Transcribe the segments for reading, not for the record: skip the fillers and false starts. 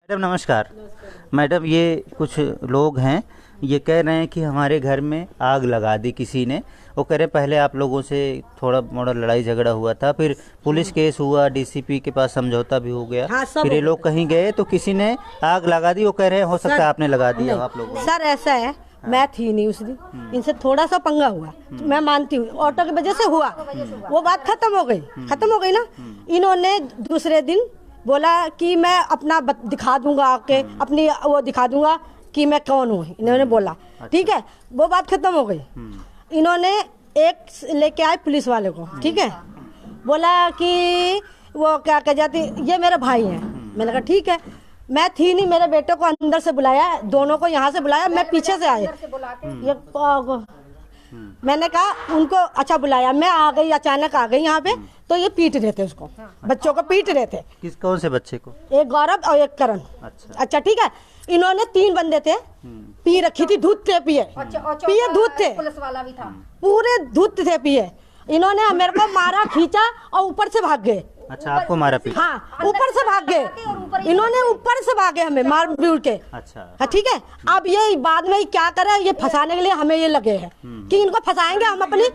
Madam नमस्कार। Madam ये कुछ लोग हैं, ये कह रहे हैं कि हमारे घर में आग लगा दी किसी ने। वो कह रहे पहले आप लोगों से थोड़ा मोड़ा लड़ाई झगड़ा हुआ था, फिर पुलिस केस हुआ, डीसीपी के पास समझौता भी हो गया, फिर ये लोग कहीं गए तो किसी ने आग लगा दी। वो कह रहे हैं हो सकता है आपने लगा दिया आप लोगों। सर ऐसा है, मैं थी नहीं उस दिन, इनसे थोड़ा सा पंगा हुआ, मैं मानती हूँ ऑटो की वजह से हुआ, वो बात खत्म हो गई ना। इन्होंने दूसरे दिन बोला कि मैं अपना दिखा दूंगा, आके अपनी वो दिखा दूंगा कि मैं कौन हूँ, इन्होंने बोला। ठीक है, वो बात खत्म हो गई। इन्होंने एक लेके आए पुलिस वाले को, ठीक है, बोला कि वो क्या कह जाती, ये मेरे भाई हैं। मैंने कहा ठीक है, मैं थी नहीं, मेरे बेटे को अंदर से बुलाया, दोनों को यहाँ से बुलाया, मैं पीछे से आए। मैंने कहा उनको अच्छा बुलाया, मैं आ गई, अचानक आ गई यहाँ पे, तो ये पीट रहे थे उसको, बच्चों को पीट रहे थे। किस कौन से बच्चे को? एक गौरव और एक करण। अच्छा ठीक है, इन्होंने 3 बंदे थे, पी रखी थी, दूध थे, पिए दूध थे, पुलिस वाला भी था, पूरे दूध थे पिए। इन्होंने मेरे को मारा, खींचा और ऊपर से भाग गए। अच्छा, आपको मारा पीटा? हाँ, ऊपर से भाग गए, इन्होंने ऊपर से भागे हमें मार पीट के। अच्छा हाँ, ठीक है। अब ये बाद में क्या करे, ये फंसाने के लिए हमें ये लगे हैं कि इनको फंसाएंगे हम। अपनी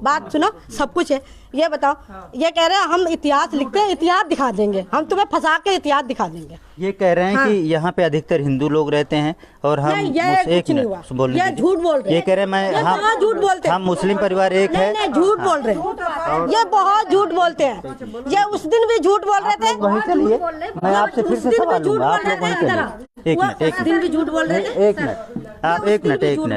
बात सुनो, सब कुछ है। ये बताओ, ये कह रहे हैं हम इतिहास लिखते हैं, इतिहास दिखा देंगे, हम तुम्हें फंसा के इतिहास दिखा देंगे। ये कह रहे हैं कि यहाँ पे अधिकतर हिंदू लोग रहते हैं और हम एक बोल ये झूठ बोल रहे हैं। ये कह रहे हैं हम झूठ बोलते हैं, हम मुस्लिम परिवार एक है। झूठ बोल रहे हैं, ये बहुत झूठ बोलते हैं। ये उस दिन भी झूठ बोल रहे थे। वहीं चलिए, मैं आपसे फिर से सवाल लूंगा, आप लोग वहीं चलिए। एक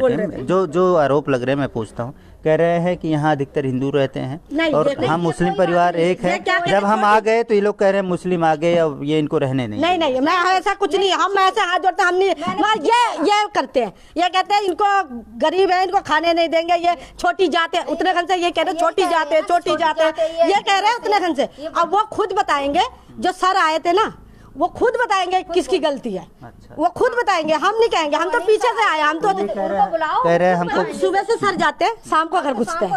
मिनट, जो आरोप लग रहे हैं मैं पूछता हूँ। कह रहे हैं कि यहाँ अधिकतर हिंदू रहते हैं और हम मुस्लिम परिवार एक है। जब हम आ गए तो ये लोग कह रहे हैं मुस्लिम आ गए, अब ये इनको रहने नहीं। नहीं, मैं ऐसा कुछ नहीं, हम ऐसे हाथ जोड़ते हम नहीं। ये करते हैं, ये कहते हैं इनको गरीब है, इनको खाने नहीं देंगे, ये छोटी जात है। उत्तराखंड से ये कह रहे छोटी जात है, छोटी जात है, ये कह रहे हैं उत्तराखंड से। अब वो खुद बताएंगे, जो सर आए थे ना, वो खुद बताएंगे किसकी गलती है। अच्छा। वो खुद बताएंगे, हम नहीं कहेंगे, हम तो पीछे से आए। हम तो कह रहे हैं हमको सुबह से सर जाते हैं, शाम को घर घुसते हैं,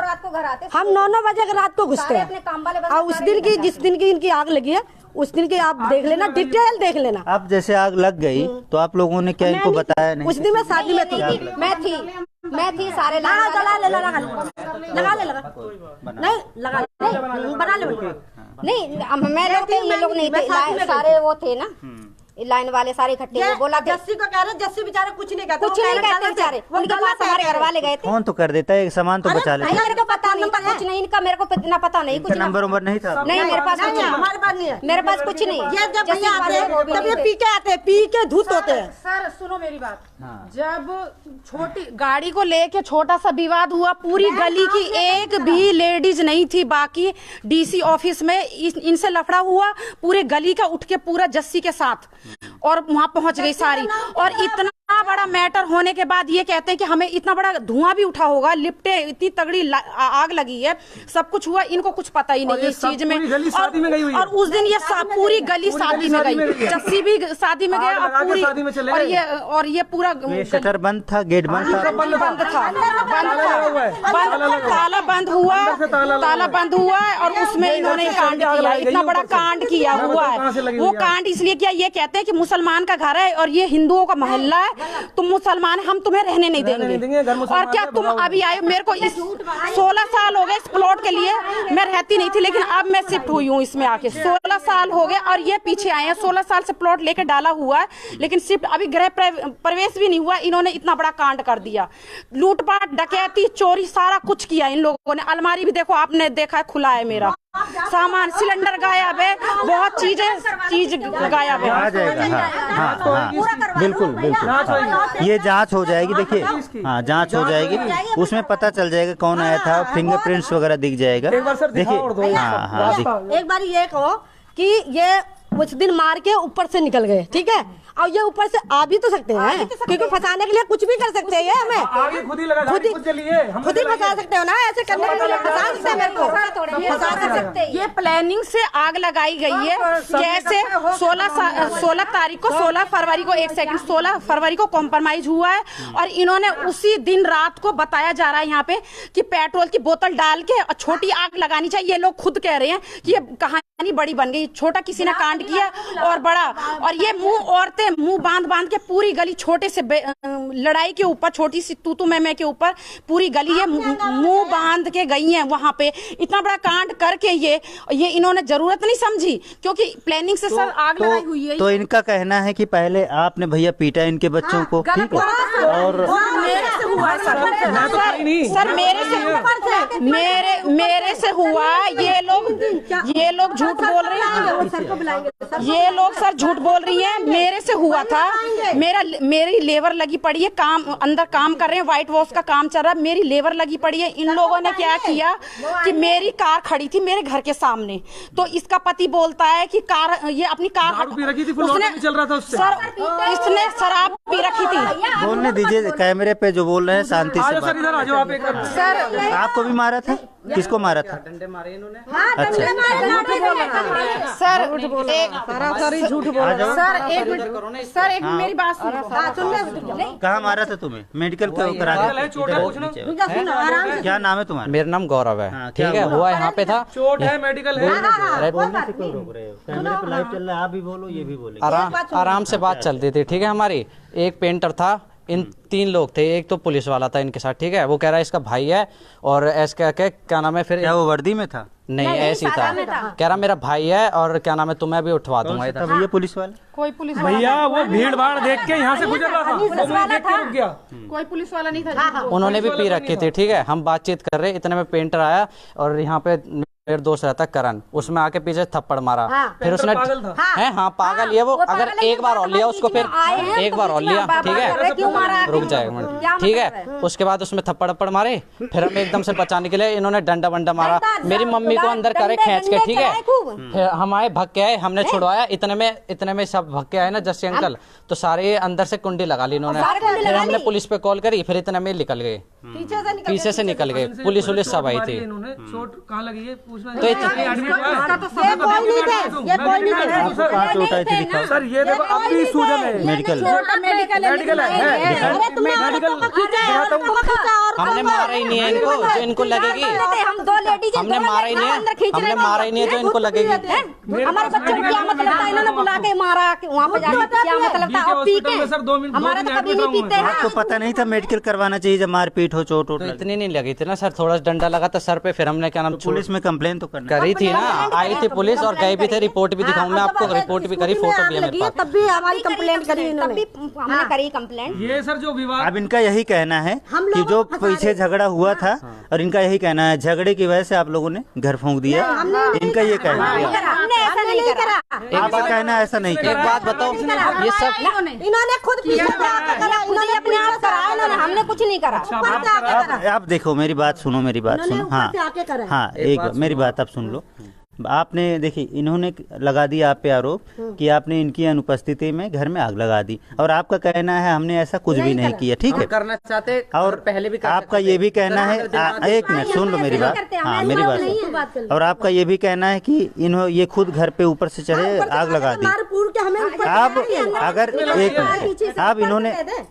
हम 9 बजे रात को घुसते हैं। और उस दिन की, जिस दिन की इनकी आग लगी है, उस दिन की आप देख लेना, डिटेल देख लेना। अब जैसे आग लग गई तो आप लोगों ने क्या इनको बताया नहीं? उस दिन मैं शादी में थी, मैं थी सारे लगा बना ले नहीं, मैं लोग ये लोग नहीं थे, सारे वो थे ना लाइन वाले, सारे इकट्ठे। वो बोला जस्सी को कह रहे, जस्सी बेचारे कुछ नहीं कहते, बेचारे उनके पास हमारे घर वाले गए थे। फोन तो कर देता है, एक सामान तो बचा लेता है। मेरे को पता नहीं था कुछ नहीं, इनका मेरे को इतना पता नहीं, कुछ नंबर नहीं था। नहीं, मेरे पास कुछ नहीं, हमारे पास नहीं है, मेरे पास कुछ नहीं। ये जब भैया आते हैं तब ये पी के आते हैं, पी के धूत होते हैं। सर सुनो मेरी बात, जब छोटी गाड़ी को लेके छोटा सा विवाद हुआ, पूरी गली की एक भी लेडीज नहीं थी, बाकी डीसी ऑफिस में इनसे लफड़ा हुआ, पूरे गली का उठ के पूरा जस्सी के साथ, और वहां पहुंच गई सारी। और इतना बड़ा मैटर होने के बाद ये कहते हैं कि हमें इतना बड़ा धुआं भी उठा होगा, लिपटे, इतनी तगड़ी आग लगी है, सब कुछ हुआ, इनको कुछ पता ही नहीं इस चीज में। और उस दिन ये पूरी गली शादी में गई, जस्सी भी शादी में गया, और ये पूरा शटर बंद था, गेट बंद था, ताला बंद हुआ, और उसमें इन्होंने कांड किया, इतना बड़ा कांड किया हुआ है। वो कांड इसलिए किया, ये कहते हैं कि मुसलमान का घर है और ये हिंदुओं का मोहल्ला है, तुम मुसलमान, हम तुम्हें रहने नहीं देंगे। और क्या तुम अभी आए? मेरे को 16 साल हो गए इस प्लॉट के लिए, मैं रहती नहीं थी, लेकिन अब मैं शिफ्ट हुई हूँ इसमें आके। 16 साल हो गए और ये पीछे आए हैं। 16 साल से प्लॉट लेके डाला हुआ है, लेकिन शिफ्ट अभी गृह प्रवेश भी नहीं हुआ। इन्होंने इतना बड़ा कांड कर दिया, लूटपाट, डकैती, चोरी, सारा कुछ किया इन लोगों ने। अलमारी भी देखो, आपने देखा है, खुला है मेरा सामान, सिलेंडर गायब है, बहुत चीज गायब है। आ जाएगा, हाँ, बिल्कुल। ये जांच हो जाएगी, देखिए, हाँ, जांच हो जाएगी, उसमें पता चल जाएगा कौन आया था, फिंगरप्रिंट्स वगैरह दिख जाएगा। देखिए, हाँ, एक बार ये कहो कि ये उस दिन मार के ऊपर से निकल गए, ठीक है, और ये ऊपर से आ भी तो सकते हैं, क्योंकि फंसाने के लिए कुछ भी कर सकते हैं ये हमें। आगे खुद ही लगा, खुद ही फंसा सकते हो ना, ऐसे करने के लिए फंसा सकते हैं मेरे को, फंसा सकते हैं। ये प्लानिंग से आग लगाई गई है। कैसे 16 तारीख को 16 फरवरी को 16 फरवरी को कॉम्प्रोमाइज हुआ है और इन्होंने उसी दिन रात को बताया जा रहा है यहाँ पे कि पेट्रोल की बोतल डाल के और छोटी आग लगानी चाहिए। ये लोग खुद कह रहे हैं कि ये कहानी बड़ी बन गई, छोटा किसी ने कांड किया और बड़ा, और ये औरतें मुंह बांध के पूरी गली छोटे से लड़ाई के ऊपर, छोटी सी तू मैं के ऊपर पूरी गली है मुंह बांध के गई हैं वहां पे। इतना बड़ा कांड करके ये इन्होंने जरूरत नहीं समझी, क्योंकि प्लानिंग से सर आग लगाई हुई है। तो इनका कहना है कि पहले आपने भैया पीटा इनके बच्चों को, ठीक है, और मेरे से हुआ सर मेरे से हुआ। ये लोग झूठ बोल रहे हैं, ये लोग सर झूठ बोल रही हैं। मेरे से हुआ था, मेरी लेबर लगी पड़ी है, काम अंदर काम कर रहे हैं, व्हाइट वॉश का काम चल रहा है, मेरी लेबर लगी पड़ी है। इन लोगों ने क्या किया कि मेरी कार खड़ी थी मेरे घर के सामने, तो इसका पति बोलता है कि कार, ये अपनी कार उसने चल रहा था उससे। सर इसने शराब पी रखी थी। बोलने दीजिए, कैमरे पे जो बोल रहे हैं शांति से बात। इधर आ जाओ आप। सर आपको भी मारा था? किसको मारा था? डंडे मारे इन्होंने। अच्छा सर झूठ बोल रहा है। सर एक मेरी बात सुनो। कहाँ मारा था तुम्हें? मेडिकल करा क्या नाम है तुम्हारा? मेरा नाम गौरव है। ठीक है, हुआ यहाँ पे था, चोट है, मेडिकल है। बोलने से क्यों रोक रहे हो? कैमरे पे लाइव चल रहा है, आप भी बोलो ये भी बोले। आराम से बात चलती थी। ठीक है, हमारी एक पेंटर था, इन 3 लोग थे, एक तो पुलिस वाला था इनके साथ। ठीक है, वो कह रहा है इसका भाई है और ऐसे क्या नाम है, फिर क्या वो वर्दी में था? नहीं ऐसी था, कह रहा मेरा भाई है और क्या नाम है तुम्हें भी उठवा दूंगा। ये पुलिस वाले, कोई पुलिस भैया वो भीड़ भाड़ देख के यहाँ से गुजर रहा था, वो देख के रुक गया। कोई पुलिस वाला नहीं था। उन्होंने भी पी रखी थी। ठीक है, हम बातचीत कर रहे, इतने में पेंटर आया और यहाँ पे मेरा दोस्त रहता करण, उसमें आके पीछे थप्पड़ मारा। फिर उसने पागल है वो, अगर एक बार और लिया उसको, फिर एक बार और लिया। ठीक है, रुक जाएगा, ठीक है। उसके बाद उसमें थप्पड़ मारे, फिर हम एकदम से बचाने के लिए इन्होंने डंडा वंडा मारा, मेरी मम्मी को अंदर करे खींच के। ठीक है, फिर हम आए, भग के आए, हमने छुड़वाया। इतने में सब भग के आए ना जस्सी अंकल, तो सारे अंदर से कुंडी लगा ली इन्होंने। फिर हमने पुलिस पे कॉल करी, फिर इतने में निकल गए, पीछे से निकल गए, पुलिस सब आई थी। चोट कहाँ लगी है पूछना। तो ये चोट आई थी, दिखाओ सर। ये देखो अब भी सूजन है, मेडिकल है। हमने मारा ही नहीं है इनको, जो इनको लगेगी। हमने मारा ही नहीं है, जो इनको लगेगी। हमारे बच्चों को क्या मतलब था, इन्होंने बुला के मारा, वहाँ पे जाके क्या मतलब था? और पी के हमारा तो कभी नहीं पीते हैं। आपको पता नहीं था मेडिकल करवाना चाहिए जब मारपीट हो, चोट? तो इतनी नहीं लगी थी ना सर, थोड़ा डंडा लगा था सर पे। फिर हमने क्या नाम, पुलिस में कंप्लेन तो करी थी ना, आई थी पुलिस और गए भी थे, रिपोर्ट भी दिखाऊं मैं आपको, रिपोर्ट भी करी, फोटो भी है मेरे पास। तब भी हमारी कंप्लेंट करी इन्होंने, हमने करी कंप्लेंट। ये सर जो विवाद, अब इनका यही कहना है कि जो पीछे झगड़ा हुआ था, और इनका यही कहना है झगड़े की वजह से आप लोगों ने घर फूंक दिया, इनका ये कहना है। ऐसा नहीं करा, आपका कहना ऐसा नहीं किया। एक बात बताओ, ये सब इन्होंने खुद उन्होंने अपने आप करा, हमने कुछ नहीं करा। आप देखो, मेरी बात सुनो, मेरी बात सुनो। हाँ, एक मेरी बात आप सुन लो। आपने देखिए, इन्होंने लगा दिया आप पे आरोप कि आपने इनकी अनुपस्थिति में घर में आग लगा दी, और आपका कहना है हमने ऐसा कुछ भी नहीं किया। ठीक है, करना चाहते और पहले भी आपका ये भी कहना है, एक मिनट सुन लो मेरी बात। हाँ, मेरी बात सुन। और आपका ये भी कहना है कि ये खुद घर पे ऊपर से चढ़े आग लगा दी। आप अगर एक मिनट, आप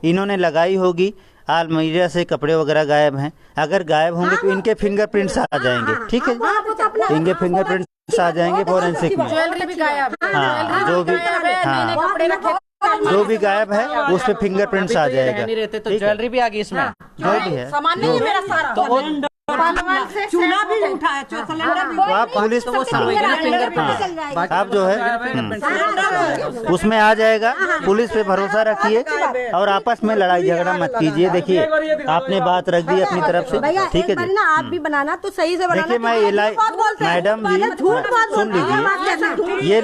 इन्होंने लगाई होगी, अलमीरा से कपड़े वगैरह गायब हैं, अगर गायब होंगे तो इनके फिंगरप्रिंट्स आ जाएंगे। ठीक है, इनके फिंगरप्रिंट्स आ जाएंगे फोरेंसिक में। ज्वेलरी भी गायब, हाँ, जो भी गायब है उस पे फिंगरप्रिंट्स आ जाएगा। नहीं रहते तो ज्वेलरी भी आ गई इसमें, जो भी है, सामान नहीं है मेरा सारा। चूल्हा भी उठा है, सिलेंडर भी। तो आप पुलिस आप जो है उसमें आ जाएगा। पुलिस पे भरोसा रखिए और आपस में लड़ाई झगड़ा मत कीजिए। देखिए, आपने बात रख दी अपनी तरफ से, ठीक है जी। आप भी बनाना तो सही से बनाना। देखिए, मैं मैडम भी सुन लीजिए, ये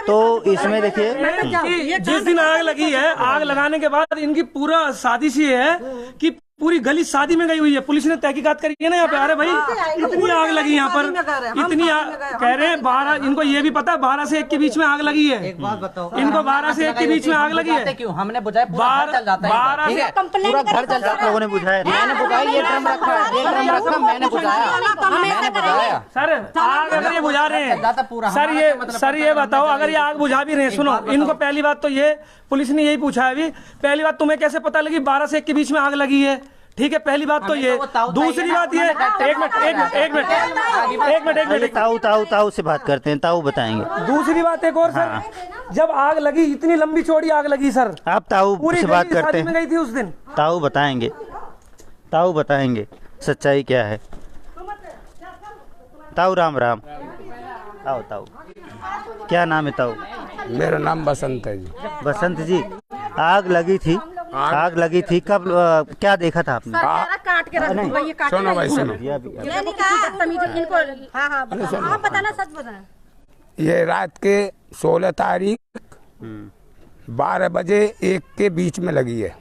तो इसमें देखिए, जिस दिन आग लगी है, आग लगाने के बाद इनकी पूरा साजिश ये है कि पूरी गली शादी में गई हुई है, पुलिस ने तहकीकात करी है ना यहाँ पे। अरे भाई इतनी आग लगी यहाँ पर, इतनी कह रहे हैं 12, इनको ये भी पता है 12 से 1 के बीच में आग लगी है। एक बात बताओ, इनको 12 से 1 के बीच में आग लगी है। क्यों हमने बुझाया? पूरा घर जल जाता है, ठीक है, पूरा घर जल जाता है। लोगों ने बुझाया, मैंने बुझाया, ये ड्रम रखा है, ये ड्रम रखा, मैंने बुझाया। सर आग अगर ये बुझा रहे हैं, सर ये बताओ, अगर ये आग बुझा भी रहे हैं, सुनो, इनको पहली बात तो ये पुलिस ने यही पूछा है अभी, पहली बात तुम्हें कैसे पता लगी 12 से 1 के बीच में आग लगी है? ठीक है, पहली बात तो ये। दूसरी बात ये, एक मिनट ताऊ से बात करते हैं, ताऊ बताएंगे। दूसरी बात एक और सर, जब आग लगी, इतनी लंबी चौड़ी आग लगी सर, आप ताऊ से बात करते हैं, गई थी उस दिन। ताऊ बताएंगे सच्चाई क्या है। ताऊ राम राम। ताऊ क्या नाम है ताऊ? मेरा नाम बसंत है जी। बसंत जी, आग लगी थी कब, क्या देखा था आपने? काट के रख दो, ये काट। सुनो भाई सुनो, आप बताना, सच बताना। ये रात के 16 तारीख 12 बजे 1 के बीच में लगी है।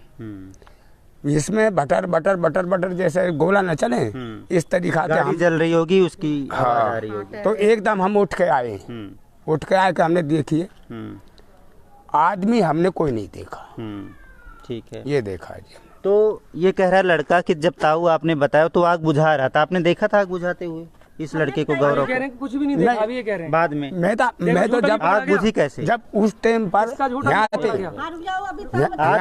इसमें बटर बटर बटर बटर जैसे गोला न चले, इस तरीका से हम जल रही होगी, उसकी हाँ, आवाज आ रही होगी। तो एकदम हम उठ के आए, कि हमने देखिए आदमी हमने कोई नहीं देखा। ठीक है, ये देखा जी। तो ये कह रहा है लड़का कि जब ताऊ आपने बताया तो आग बुझा रहा था, आपने देखा था आग बुझाते हुए इस लड़के को? गौरव कह रहे हैं कुछ भी नहीं देखा, अभी ये कह रहे हैं बाद में। मैं तो जब आग बुझी कैसे? जब उस टाइम पर आग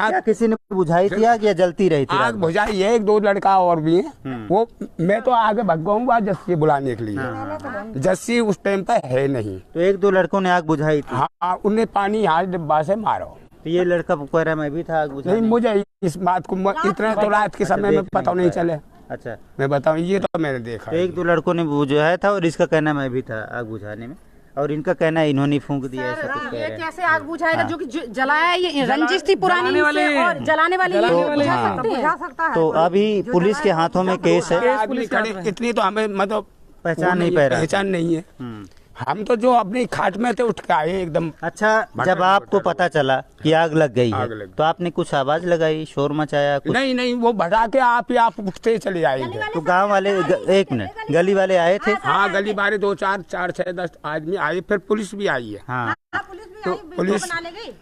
क्या किसी ने बुझाई थी आग या जलती रही थी? आग बुझाई है, 1-2 लड़का और भी है। वो मैं तो आगे भगवाऊंगा जस्सी बुलाने के लिए, जस्सी उस टाइम पर है नहीं। तो 1-2 लड़कों ने आग बुझाई थी। हाँ, उन्हें पानी यहाँ डिब्बा से मारो। तो ये लड़का कह रहा मैं भी था आग बुझाने। नहीं, मुझे इस बात को इतना तो रात के समय में पता नहीं चले। अच्छा, मैं बताऊं, ये तो मैंने देखा। तो 1-2 लड़कों ने बुझाया था और इसका कहना मैं भी था आग बुझाने में, और इनका कहना है इन्होंने फूंक दिया, ऐसा कुछ कह रहे हैं। कैसे आग बुझाएगा? जो कि जलाया है, ये रंजिश थी पुरानी और जलाने वाली बुझा सकता है। तो अभी पुलिस के हाथों में केस है। आदमी खड़े इतनी तो हमें मतलब पहचान नहीं है। हम तो जो अपनी खाट में थे उठ के आए एकदम। अच्छा, जब आपको पता चला कि आग लग गई है तो आपने कुछ आवाज लगाई, शोर मचाया कुछ? नहीं, वो बढ़ा के आप उठते चले आएंगे। तो गांव वाले, एक मिनट, गली वाले आए थे? हाँ, गली वाले 2, 4, 6, 10 आदमी आए, फिर पुलिस भी आई है। हाँ, तो पुलिस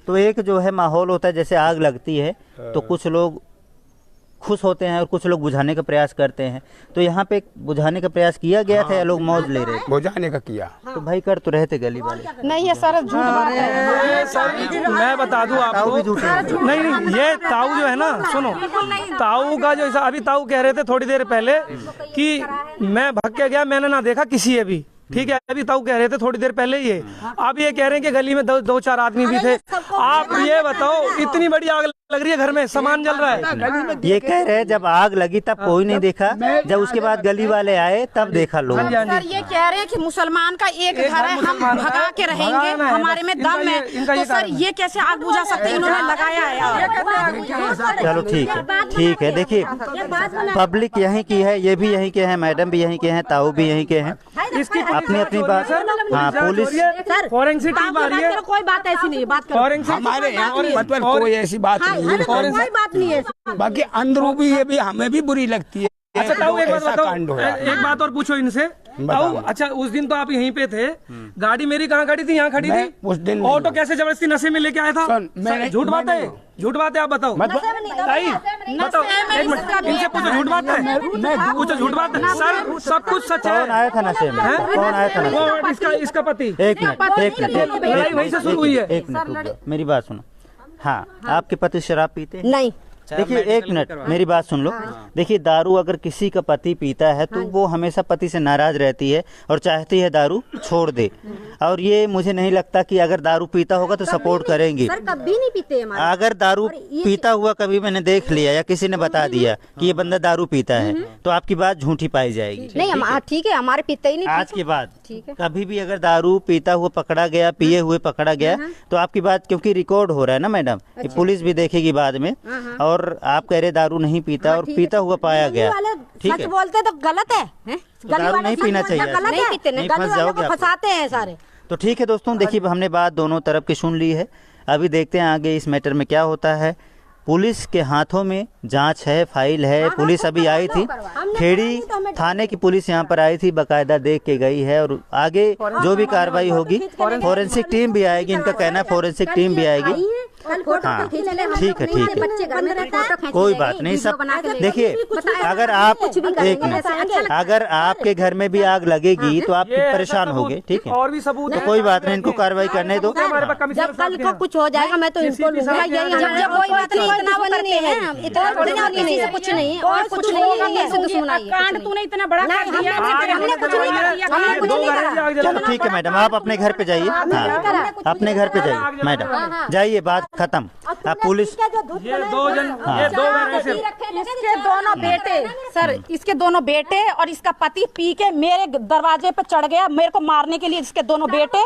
तो एक जो है माहौल होता है, जैसे आग लगती है तो कुछ लोग खुश होते हैं और कुछ लोग बुझाने का प्रयास करते हैं। तो यहाँ पे बुझाने का प्रयास किया गया था या लोग मौज ले रहे थे? बुझाने का किया। तो भाई कर तो रहे थे गली वाले। नहीं, ये सारा झूठ बात है। मैं बता दूं आपको, नहीं, ये ताऊ जो है ना, सुनो, ताऊ का जो अभी ताऊ कह रहे थे थोड़ी देर पहले कि मैं भग के गया, मैंने ना देखा किसी अभी, ठीक है, अभी ताऊ कह रहे थे थोड़ी देर पहले ये। अब ये कह रहे हैं कि गली में 2-4 आदमी भी थे। आप ये बताओ, इतनी बड़ी आग लग रही है, घर में सामान जल रहा है। ये कह रहे हैं जब आग लगी तब कोई नहीं देखा, जब उसके बाद गली वाले आए तब देखा लोग। सर ये कह रहे हैं कि मुसलमान का एक घर है, हम भगा के रहेंगे, हमारे में दम है। तो सर ये कैसे आग बुझा सकते हैं? इन्होंने लगाया है। चलो ठीक है। देखिए, पब्लिक यहीं की है, ये भी यहीं के हैं, मैडम भी यहीं के हैं, ताऊ भी यहीं के हैं, अपनी बात। हाँ, पुलिस फॉरेंसिक कोई बात ऐसी नहीं है, बात हमारे यहाँ मतलब कोई ऐसी बात नहीं है, कोई बात नहीं है। बाकी अंदरों भी ये भी हमें भी बुरी लगती है। अच्छा ताऊ, एक बात बताओ, एक बात और पूछो इनसे ताऊ। अच्छा, उस दिन तो आप यहीं पे थे, गाड़ी मेरी कहाँ खड़ी थी? यहाँ खड़ी थी उस दिन। ऑटो कैसे जबरदस्ती नशे में लेके आया था? झूठ बात है, झूठ बात है, आप बताओ। बताओ, एक मिनट, इनसे पूछो, झूठ बात है? पूछो, झूठ बात है? सर सब कुछ सच है। कौन आया था नशे में? कौन आया था नशे में? इसका पति। एक मिनट, वहीं से शुरू हुई है। एक मिनट, मेरी बात सुनो। हाँ, आपके पति शराब पीते हैं? नहीं। देखिए, एक मिनट, मेरी बात सुन लो। देखिए, दारू अगर किसी का पति पीता है तो वो हमेशा पति से नाराज रहती है और चाहती है दारू छोड़ दे, और ये मुझे नहीं लगता कि अगर दारू पीता होगा तो सपोर्ट करेंगी। सर कभी नहीं पीते हमारे। अगर दारू पीता हुआ कभी मैंने देख लिया या किसी ने बता दिया कि ये बंदा दारू पीता है तो आपकी बात झूठी पाई जाएगी। नहीं, ठीक है, हमारे पीते ही नहीं। आज के बाद कभी भी अगर दारू पीता हुआ पकड़ा गया, पिए हुए पकड़ा गया, तो आपकी बात, क्योंकि रिकॉर्ड हो रहा है ना मैडम, पुलिस भी देखेगी बाद में, और आप कह रहे दारू नहीं पीता और पीता हुआ पाया गया, ठीक है, बोलते तो गलत है। दारू नहीं पीना चाहिए, नहीं पीते, फंस जाओगे, फंसाते हैं सारे। तो ठीक है दोस्तों, देखिए हमने बात दोनों तरफ की सुन ली है। अभी देखते हैं आगे इस मैटर में क्या होता है। पुलिस के हाथों में जांच है, फाइल है। पुलिस अभी आई थी, खेड़ी थाने की पुलिस यहाँ पर आई थी, बाकायदा देख के गई है। और आगे जो भी कार्रवाई होगी, फॉरेंसिक टीम भी आएगी, इनका कहना है फॉरेंसिक टीम भी आएगी। हाँ ठीक है, ठीक है, कोई बात नहीं। सब देखिए, अगर आप एक मिनट, अगर आपके घर में भी आग लगेगी तो आप परेशान होगे, ठीक है, और भी सबूत तो कोई बात नहीं, इनको कार्रवाई करने दो। जब कल को कुछ हो जाएगा मैं तो इनको लूंगा। यही कोई बात नहीं, इतना वो नहीं है, इतना थोड़ी ना किसी से कुछ नहीं और कुछ नहीं होगा। कैसे दुश्मनाई कांड तूने इतना बड़ा कर दिया, हमने कुछ नहीं करा। चलो ठीक है मैडम, आप अपने घर पे जाइए। हाँ, अपने घर पे जाइए मैडम, जाइए, बात खत्म। अब पुलिस ये दो घर ऐसे, इसके दोनों बेटे सर, इसके दोनों बेटे और इसका पति पी के मेरे दरवाजे पे चढ़ गया मेरे को मारने के लिए। इसके दोनों बेटे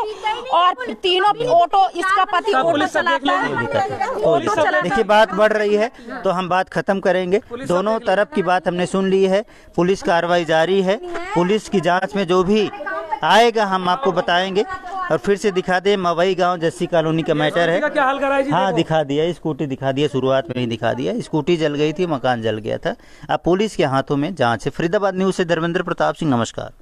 और तीनों ऑटो, इसका पति ऑटो चलाता है। देखिए बात बढ़ रही है तो हम बात खत्म करेंगे। दोनों तरफ की बात हमने सुन ली है, पुलिस कार्रवाई जारी है। पुलिस की जांच में जो भी आएगा हम आपको बताएंगे। और फिर से दिखा दे, मवई गांव जस्सी कॉलोनी का मैटर है। क्या हाल कराया जी? हाँ दिखा दिया, स्कूटी दिखा दिया, शुरुआत में ही दिखा दिया। स्कूटी जल गई थी, मकान जल गया था। अब पुलिस के हाथों में जांच है। फरीदाबाद न्यूज से धर्मेंद्र प्रताप सिंह, नमस्कार।